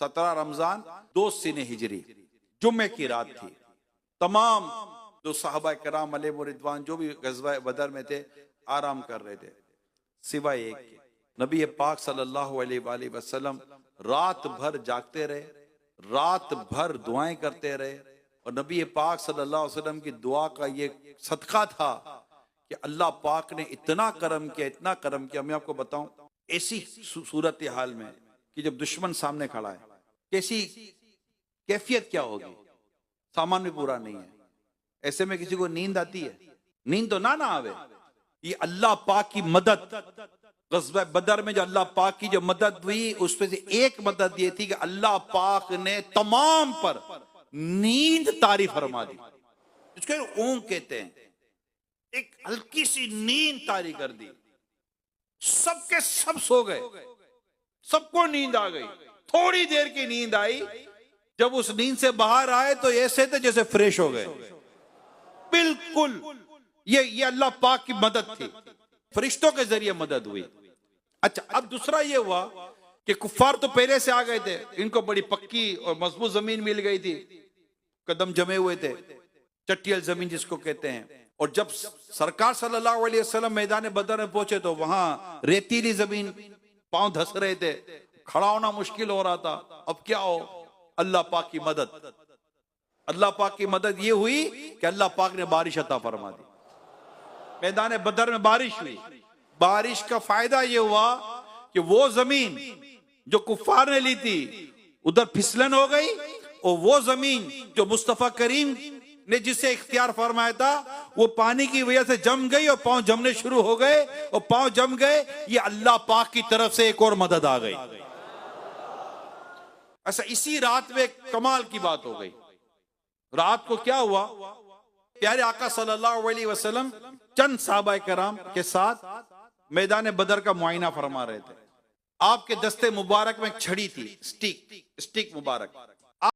17 रमजान 2 सीने हिजरी, जुम्मे की रात थी। तमाम जो साहबा कराम अलैहिम रिदवान जो भी गज़वा बदर में थे आराम कर रहे थे, सिवाय एक के। नबी पाक सल्लल्लाहु अलैहि वसल्लम रात भर जागते रहे, रात भर दुआएं करते रहे। और नबी पाक सल्लल्लाहु अलैहि वसल्लम की दुआ का ये सदका था कि अल्लाह पाक ने इतना करम किया, इतना करम किया। मैं आपको बताऊं, ऐसी सूरत हाल में कि जब दुश्मन सामने खड़ा है, कैसी कैफियत क्या होगी, सामान भी पूरा नहीं है। ऐसे में किसी को नींद आती है? नींद तो ना आवे। ये अल्लाह पाक की मदद, ग़ज़वा बदर में जो अल्लाह पाक की जो मदद हुई, उसमें से एक मदद ये थी कि अल्लाह पाक ने तमाम पर नींद तारी फरमा दी। इसको ऊँग कहते हैं। एक हल्की सी नींद तारी कर दी, सबके सब सो गए, सबको नींद आ गई। थोड़ी देर की नींद आई, जब उस नींद से बाहर आए तो ऐसे थे जैसे फ्रेश हो गए, बिल्कुल। ये अल्लाह पाक की मदद थी, फरिश्तों के जरिए मदद हुई। अच्छा, अब दूसरा ये हुआ कि कुफ्फार तो पहले से आ गए थे, इनको बड़ी पक्की और मजबूत जमीन मिल गई थी, कदम जमे हुए थे, चट्टियल जमीन जिसको कहते हैं। और जब सरकार सल्लल्लाहु अलैहि वसल्लम मैदान बदर में पहुंचे तो वहां रेतीली जमीन, पांव धस रहे थे, खड़ा होना मुश्किल हो रहा था। अब क्या हो? अल्लाह पाक की मदद। अल्लाह पाक की मदद ये हुई कि अल्लाह पाक ने बारिश अता फरमा दी। मैदान बदर में बारिश हुई। बारिश का फायदा ये हुआ कि वो जमीन जो कुफ्फार ने ली थी उधर फिसलन हो गई, और वो जमीन जो मुस्तफा करीम ने जिसे इख्तियार फरमाया था वो पानी की वजह से जम गई और पांव जमने शुरू हो गए। और पांव जम गए, ये अल्लाह पाक की तरफ से एक और मदद आ गई। ऐसा इसी रात में कमाल की बात हो गई। रात को क्या हुआ, प्यारे आका सल्लल्लाहु अलैहि वसल्लम चंद साहबा कराम के साथ मैदान बदर का मुआयना फरमा रहे थे। आपके दस्ते मुबारक में एक छड़ी थी, स्टिक मुबारक।